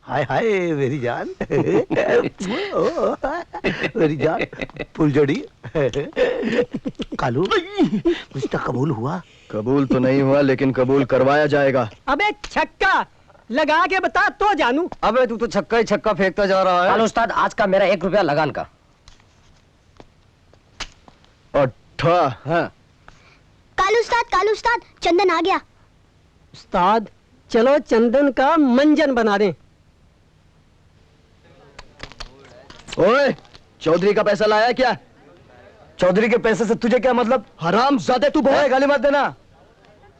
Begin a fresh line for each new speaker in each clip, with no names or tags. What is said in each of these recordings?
हाय हाय मेरी जान। मेरी जान फुलझड़ी। कालू कुछ तो कबूल हुआ?
कबूल तो नहीं हुआ, लेकिन कबूल करवाया जाएगा।
अबे छक्का लगा के बता तो जानू।
अबे तू तो छक्का ही छक्का फेंकता जा रहा है।
कालू उस्ताद, आज का मेरा 1 रुपया लगान का।
8।
हाँ।
कालू उस्ताद चंदन आ गया।
उस्ताद चलो चंदन का मंजन बना दें।
ओए, चौधरी का पैसा लाया क्या? चौधरी के पैसे से तुझे क्या मतलब? हराम ज़ादे, तू बहुत गाली मत देना।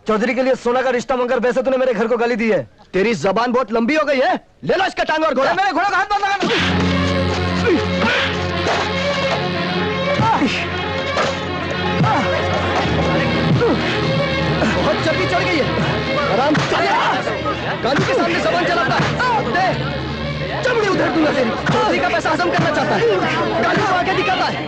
चौधरी के लिए सोना का रिश्ता मंगकर वैसे तूने मेरे घर को गाली दी है। तेरी जबान बहुत लंबी हो गई है। ले लो इसका टांग और घोड़ा। मेरे घोड़े का हाथ मत लगाना। बहुत जल्दी चढ़ गई है। हराम गाली के सामने जबान चलाता है। चमड़ी उधर दूंगा तेरी। चौधरी का पैसा हजम करना चाहता है, गाली को आगे दिखाता है।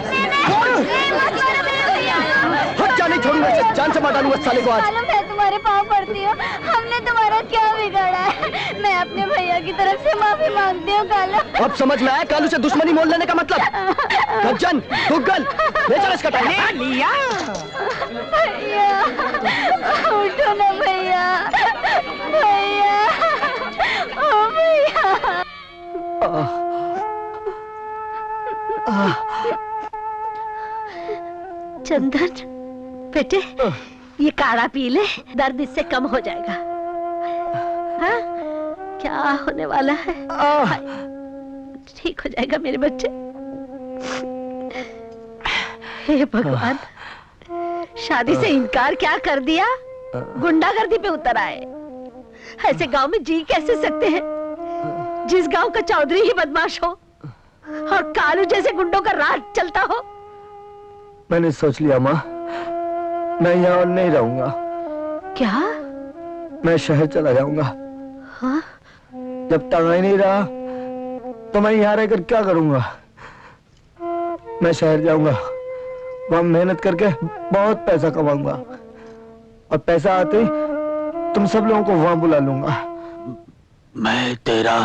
हट जा, नहीं छोड़ूंगा इसे, जान से मार डालूंगा साले को आज।
मैं तुम्हारे पाँव पड़ती हूँ, हमने तुम्हारा क्या बिगाड़ा है? मैं अपने भैया की तरफ से माफी मांगती हूँ कालू।
अब समझ में आया कालू से दुश्मनी मोल लेने का मतलब? गज्जन, गुग्गल, ले चल इसका टाइम।
लिया
भैया उठो ना भैया, भैया ओ भैया।
चंदन बेटे, ये काढ़ा पी ले, दर्द इससे कम हो जाएगा। हाँ? क्या होने वाला है? ठीक हो जाएगा मेरे बच्चे। हे भगवान, शादी से इनकार क्या कर दिया? गुंडागर्दी पे उतर आए। ऐसे गांव में जी कैसे सकते हैं, जिस गांव का चौधरी ही बदमाश हो और कालू जैसे गुंडों का राज चलता हो।
मैंने सोच लिया माँ, मैं यहाँ और नहीं रहूंगा।
क्या?
मैं शहर चला जाऊंगा।
हाँ?
जब तक ही नहीं रहा तो मैं यहाँ रहकर क्या करूंगा? मैं शहर जाऊंगा, वहां मेहनत करके बहुत पैसा कमाऊंगा और पैसा आते ही तुम सब लोगों को वहां बुला लूंगा।
मैं तेरा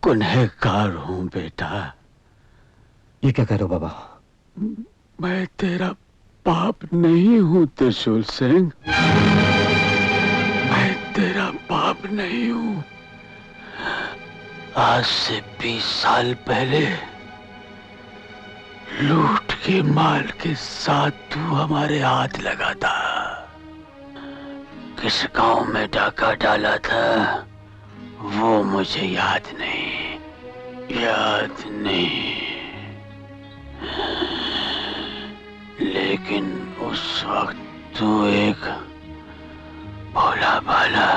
गुनहगार हूं बेटा।
ये क्या कह रहे हो बाबा?
मैं तेरा बाप नहीं हूं त्रिशूल सिंह, मैं तेरा बाप नहीं हूं। आज से 20 साल पहले लूट के माल के साथ तू हमारे हाथ लगा था। किस गांव में डाका डाला था वो मुझे याद नहीं, लेकिन उस वक्त तू एक भोला भाला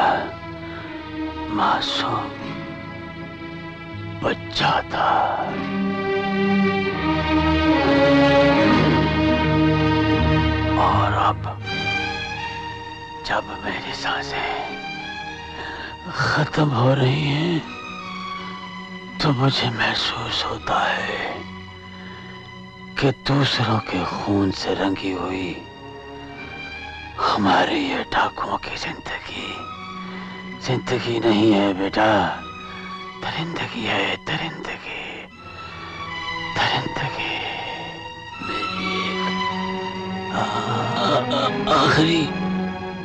मासूम बच्चा था। और अब जब मेरी सांसें खत्म हो रही हैं तो मुझे महसूस होता है कि दूसरों के खून से रंगी हुई हमारी ये डाकुओं की जिंदगी नहीं है बेटा, दरिंदगी है, दरिंदगी। मेरी एक आखिरी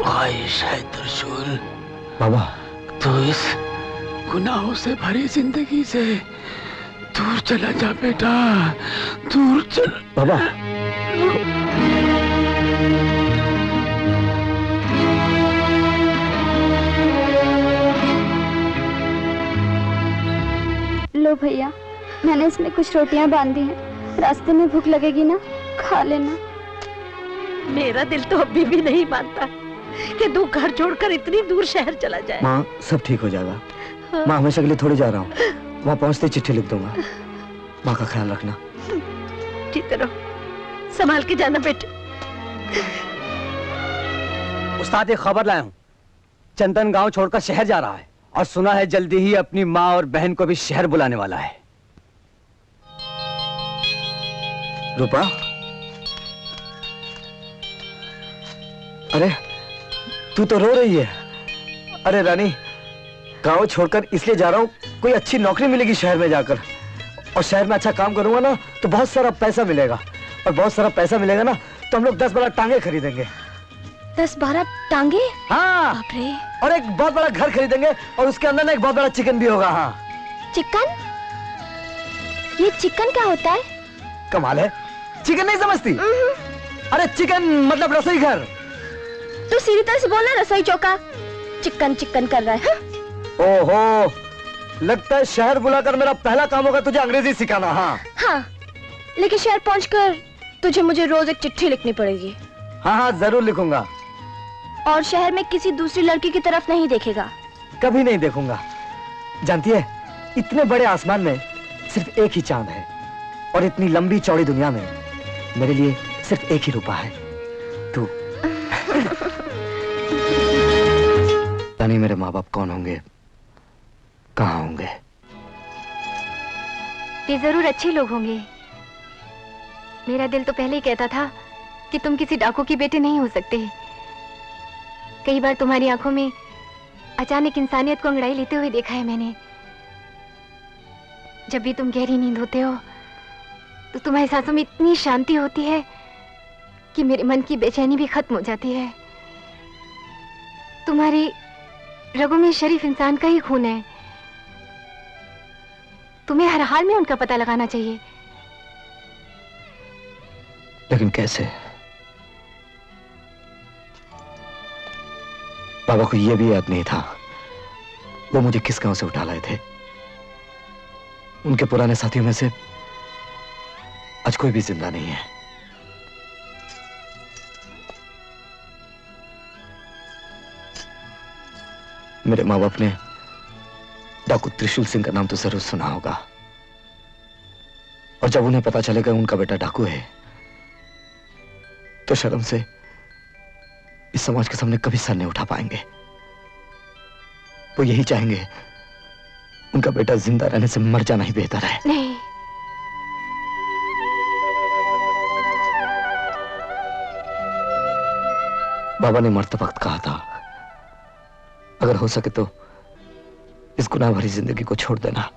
ख्वाहिश है त्रिशूल।
बाबा,
तो इस गुनाहों से भरी जिंदगी से दूर चला जा बेटा, दूर चल।
बाबा,
लो भैया, मैंने इसमें कुछ रोटियां बांधी हैं, रास्ते में भूख लगेगी ना, खा लेना।
मेरा दिल तो अभी भी नहीं मानता कि तू घर छोड़कर इतनी दूर शहर चला जाए।
माँ सब ठीक हो जाएगा।
हाँ।
माँ हमेशा के लिए थोड़ी जा रहा हूँ, वहाँ पहुँचते चिट्ठी लिख दूंगा। माँ का ख्याल रखना।
जीते रहो, संभाल के जाना बेटे।
उस्ताद एक खबर लाया हूँ, चंदन गांव छोड़कर शहर जा रहा है और सुना है जल्दी ही अपनी माँ और बहन को भी शहर बुलाने वाला है।
रूपा, अरे तू तो रो रही है। अरे रानी, गांव छोड़कर इसलिए जा रहा हूँ, कोई अच्छी नौकरी मिलेगी शहर में जाकर, और शहर में अच्छा काम करूंगा ना तो बहुत सारा पैसा मिलेगा, और बहुत सारा पैसा मिलेगा ना तो हम लोग 10-12 टांगे खरीदेंगे।
10-12 टांगे?
हाँ,
बाप रे।
और एक बहुत बड़ा घर खरीदेंगे, और उसके अंदर ना एक बहुत बड़ा चिकन भी होगा। हाँ।
चिकन? ये चिकन क्या होता है?
कमाल है, चिकन नहीं समझती? अरे चिकन मतलब रसोई घर।
तू सीधी तरह से बोलना, रसोई चौका। चिकन चिकन कर रहा है। हाँ?
ओहो, लगता है शहर बुलाकर मेरा पहला काम होगा तुझे अंग्रेजी सिखाना। हाँ
हाँ, लेकिन शहर पहुंचकर तुझे मुझे रोज एक चिट्ठी लिखनी पड़ेगी।
हाँ हाँ, जरूर लिखूंगा।
और शहर में किसी दूसरी लड़की की तरफ नहीं देखेगा।
कभी नहीं देखूंगा। जानती है, इतने बड़े आसमान में सिर्फ एक ही चांद है, और इतनी लंबी चौड़ी दुनिया में मेरे लिए सिर्फ एक ही रूपा है, तू। जानी मेरे माँ बाप कौन होंगे, कहाँ होंगे।
ये जरूर अच्छे लोग होंगे। मेरा दिल तो पहले ही कहता था कि तुम किसी डाकू की बेटे नहीं हो सकते। कई बार तुम्हारी आंखों में अचानक इंसानियत को अंगड़ाई लेते हुए देखा है मैंने। जब भी तुम गहरी नींद होते हो तो तुम्हारे सांसों में इतनी शांति होती है कि मेरे मन की बेचैनी भी खत्म हो जाती है। तुम्हारी रगों में शरीफ इंसान का ही खून है। तुम्हें हर हाल में उनका पता लगाना चाहिए।
लेकिन कैसे? बाबा को यह भी याद नहीं था वो मुझे किस गांव से उठा लाए थे। उनके पुराने साथियों में से आज कोई भी जिंदा नहीं है। मेरे माँ बाप ने डाकू त्रिशूल सिंह का नाम तो जरूर सुना होगा, और जब उन्हें पता चलेगा उनका बेटा डाकू है तो शर्म से इस समाज के सामने कभी सर नहीं उठा पाएंगे। वो यही चाहेंगे उनका बेटा जिंदा रहने से मर जाना ही बेहतर है।
नहीं,
बाबा ने मरते वक्त कहा था, अगर हो सके तो इस गुनाह भरी जिंदगी को छोड़ देना।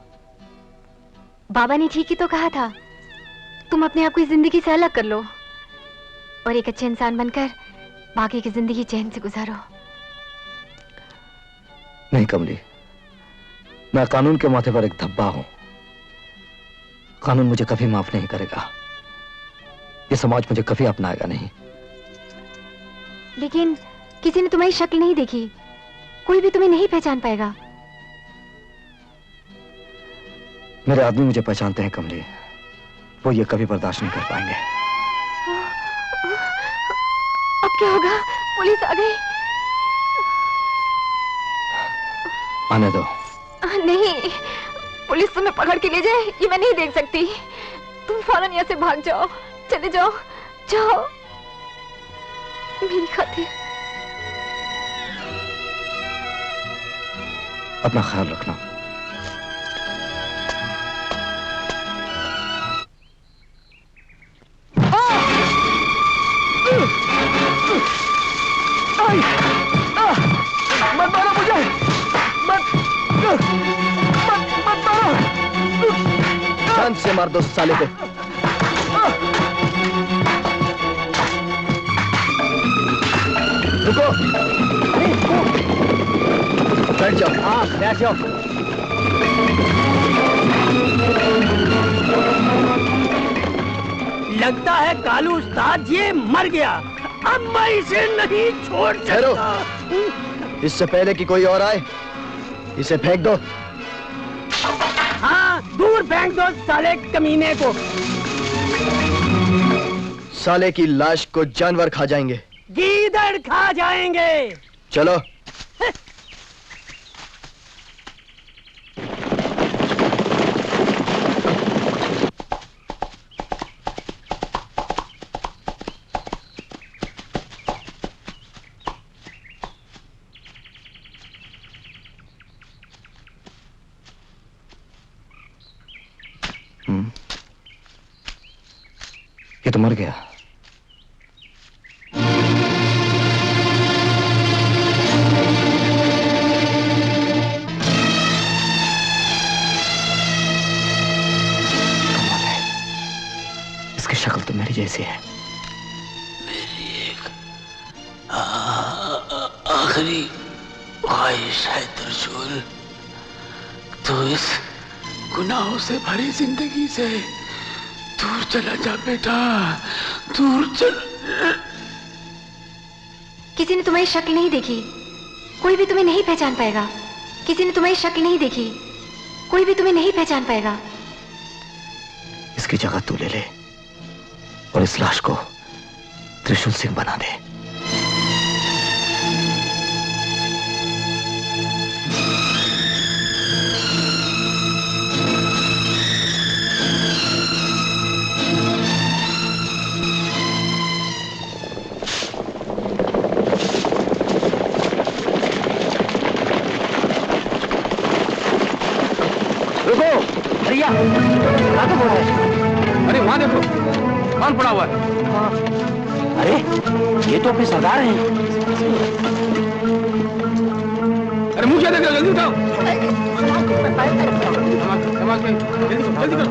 बाबा ने ठीक ही तो कहा था। तुम अपने आप को इस जिंदगी से अलग कर लो और एक अच्छे इंसान बनकर बाकी की जिंदगी चैन से गुजारो।
नहीं कमली, मैं कानून के माथे पर एक धब्बा हूं। कानून मुझे कभी माफ नहीं करेगा। ये समाज मुझे कभी अपनाएगा नहीं।
लेकिन किसी ने तुम्हारी शक्ल नहीं देखी, कोई भी तुम्हें नहीं पहचान पाएगा।
मेरे आदमी मुझे पहचानते हैं कमली, वो ये कभी बर्दाश्त नहीं कर पाएंगे।
अब क्या होगा? पुलिस आ गई।
आने दो।
नहीं, पुलिस तुम्हें पकड़ के ले जाए ये मैं नहीं देख सकती। तुम फौरन यहाँ से भाग जाओ, चले जाओ, जाओ मेरी खातिर।
अपना ख्याल रखना। मत मारो मुझे, मत मारो। जान से मार दो साले को। रुको, बैठ जाओ।
हाँ, बैठ जाओ।
लगता है कालू उस्ताद ये मर गया। अब मैं इसे नहीं छोड़ सकता।
इससे पहले कि कोई और आए इसे फेंक दो।
हाँ, दूर फेंक दो साले कमीने को।
साले की लाश को जानवर खा जाएंगे।
गीदड़ खा जाएंगे।
चलो। ये तो मर गया। शक्ल तो मेरी जैसी है।
मेरी एक आखिरी ख्वाहिश है त्रिशूल, तो इस गुनाहों से भरी जिंदगी से दूर चला जा बेटा, दूर चल।
किसी ने तुम्हारी शक्ल नहीं देखी, कोई भी तुम्हें नहीं पहचान पाएगा। किसी ने तुम्हारी शक्ल नहीं देखी, कोई भी तुम्हें नहीं पहचान पाएगा।
इसकी जगह तू ले ले और इस लाश को त्रिशूल सिंह बना दे।
भैया कहाँ तो बोल रहे?
अरे वहां देखो, कौन पड़ा हुआ है?
अरे ये तो अपने सरदार हैं।
अरे मुझे देख, जल्दी उठाओ। जल्दी करो।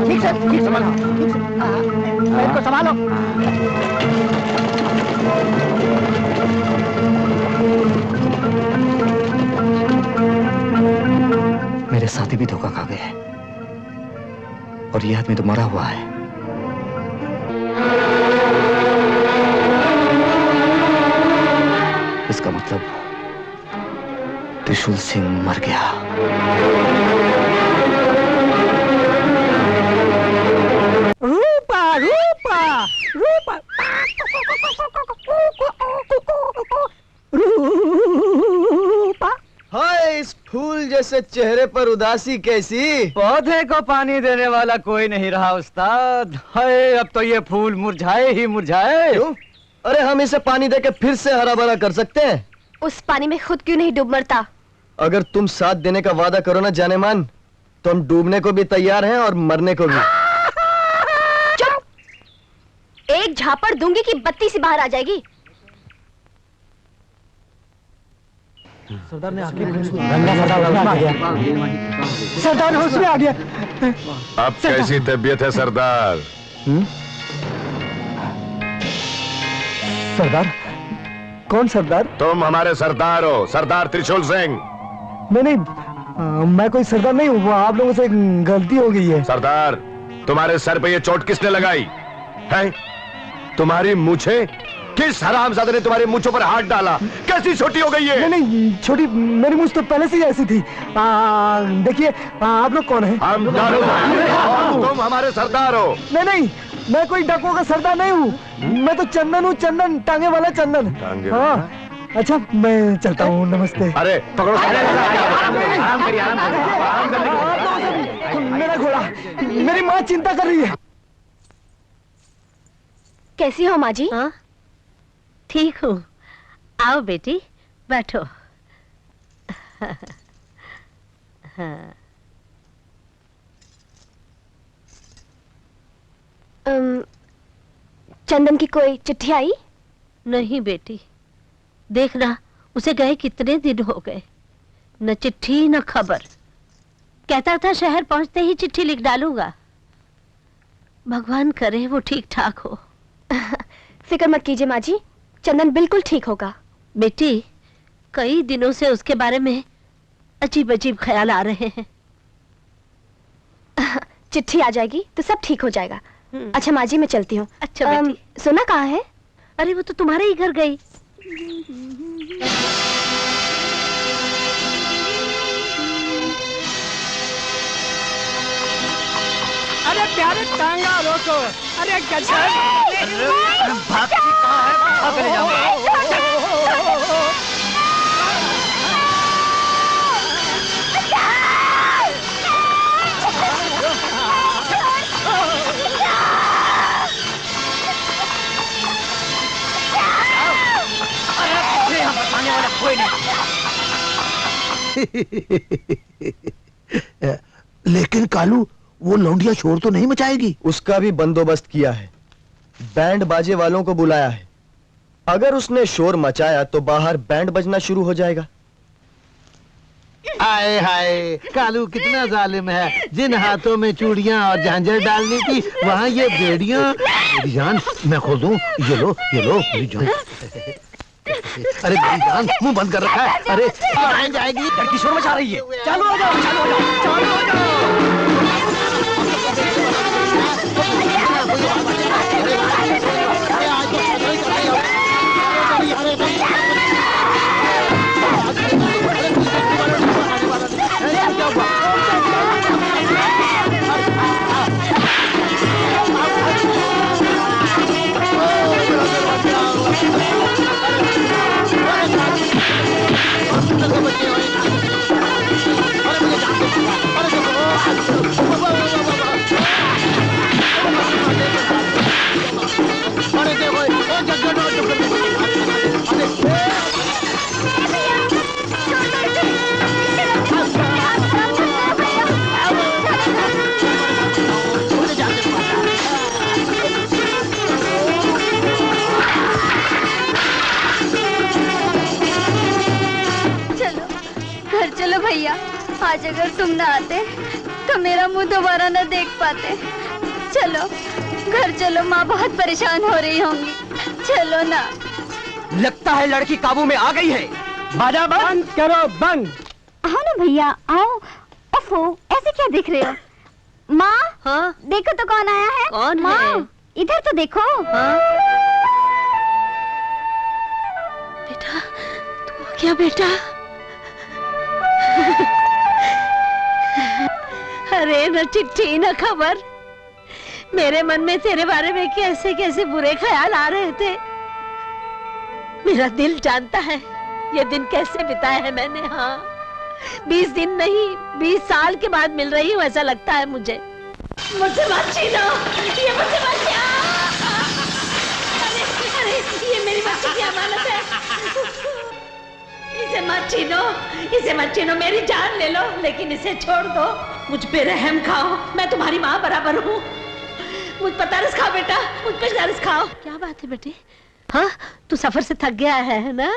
ठीक सर, ठीक संभालो, इनको संभालो।
मेरे साथी भी धोखा खा गए और ये आदमी तो मरा हुआ है। इसका मतलब त्रिशूल सिंह मर गया।
रूपा रूपा रूपा रूपा।
हाय, इस फूल जैसे चेहरे पर उदासी कैसी?
पौधे को पानी देने वाला कोई नहीं रहा उस्ताद। हाय, अब तो ये फूल मुरझाए ही मुरझाए।
क्यों? अरे हम इसे पानी देके फिर से हरा भरा कर सकते हैं।
उस पानी में खुद क्यों नहीं डूब मरता?
अगर तुम साथ देने का वादा करो ना जाने मन, तो हम डूबने को भी तैयार हैं और मरने को भी।
चुप! एक झापड़ दूंगी कि बत्ती से बाहर आ जाएगी।
सरदार ने आके सरदार होश में आ गया।
अब कैसी तबीयत है सरदार?
सरदार? कौन सरदार?
तुम हमारे सरदार हो, सरदार त्रिशूल सिंह।
नहीं, मैं कोई सरदार नहीं हूँ, आप लोगों से गलती हो गई है।
सरदार, तुम्हारे सर पे ये चोट किसने लगाई है? तुम्हारी मूछें? किस हरामजादे ने तुम्हारी मूछों पर हाथ डाला? कैसी छोटी हो गई है?
नहीं, छोटी मेरी मूछ तो पहले से ही ऐसी थी। देखिए, आप लोग कौन हैं?
हम तुम हमारे सरदार हो।
नहीं, मैं कोई डाकुओं का सरदार नहीं हूँ। मैं तो चंदन हूँ, चंदन, टांगे वाला चंदन। हाँ, अच्छा मैं चलता हूँ, नमस्ते।
अरे पकड़ो,
आराम करिए, आराम करिए।
मेरा घोड़ा, मेरी माँ चिंता कर रही है।
कैसी हो माँ जी?
हाँ, ठीक हूँ। आओ बेटी, बैठो। हाँ।
चंदन की कोई चिट्ठी आई?
नहीं बेटी, देखना उसे गए कितने दिन हो गए, न चिट्ठी न खबर। कहता था शहर पहुंचते ही चिट्ठी लिख डालूंगा। भगवान करे वो ठीक ठाक हो।
फिक्र मत कीजिए माँ जी, चंदन बिल्कुल ठीक होगा।
बेटी, कई दिनों से उसके बारे में अजीब अजीब ख्याल आ रहे हैं।
चिट्ठी आ जाएगी तो सब ठीक हो जाएगा। अच्छा माँ जी, मैं चलती हूँ।
अच्छा बेटी।
सोना कहाँ है?
अरे वो तो तुम्हारे ही घर गई।
अरे प्यारे टांगा रोको। अरे गजब।
लेकिन कालू, वो लौंडिया शोर तो नहीं मचाएगी?
उसका भी बंदोबस्त किया है, बैंड बाजे वालों को बुलाया है। अगर उसने शोर मचाया तो बाहर बैंड बजना शुरू हो जाएगा।
आए हाय, कालू कितना जालिम है। जिन हाथों में चूड़ियां और झांझर डालनी थी, वहाँ ये बेड़ियां। मेरी जान, मैं खोल दूं? ये लो मेरी जान। अरे मेरी जान, मुंह बंद कर रखा है। अरे कहाँ जाएगी?
लड़की शोर मचा रही है। चालू हो जाओ, चालू हो जाओ, चालू हो जाओ।
चलो भैया, आज अगर तुम ना आते तो मेरा मुंह दोबारा न देख पाते। चलो घर चलो, माँ बहुत परेशान हो रही होंगी। चलो ना।
लगता है लड़की काबू में आ गई है। बाजा बंद करो, बंद।
हाँ ना भैया, आओ। ओफो, ऐसे क्या देख रहे हो? माँ, हाँ? देखो तो कौन आया है। कौन माँ है? इधर तो देखो। हाँ?
बेटा, तू आ गया बेटा। अरे न चिट्ठी न खबर, मेरे मन में तेरे बारे में कैसे कैसे बुरे ख्याल आ रहे थे। मेरा दिल जानता है ये दिन कैसे बिताए हैं मैंने। हाँ, 20 दिन नहीं 20 साल के बाद मिल रही हूँ ऐसा लगता है मुझे। मुझसे मत छीनो, ये मुझसे मत छीनो। अरे ये मेरी बच्ची की अमानत है। इसे मत छीनो, इसे मत छीनो, मेरी जान ले लो लेकिन इसे छोड़ दो। मुझ पे रहम खाओ, मैं तुम्हारी माँ बराबर हूँ। मुझ पर तरस खाओ बेटा, मुझ पे तरस खाओ। क्या बात है बेटे? हाँ, तू सफर से थक गया है ना?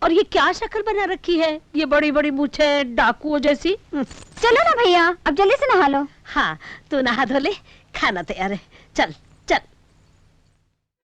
और ये क्या शक्ल बना रखी है, ये बड़ी बड़ी मूछें डाकुओं जैसी।
चलो ना भैया, अब जल्दी से नहा लो।
हाँ, तू नहा धो ले, खाना तैयार है, चल।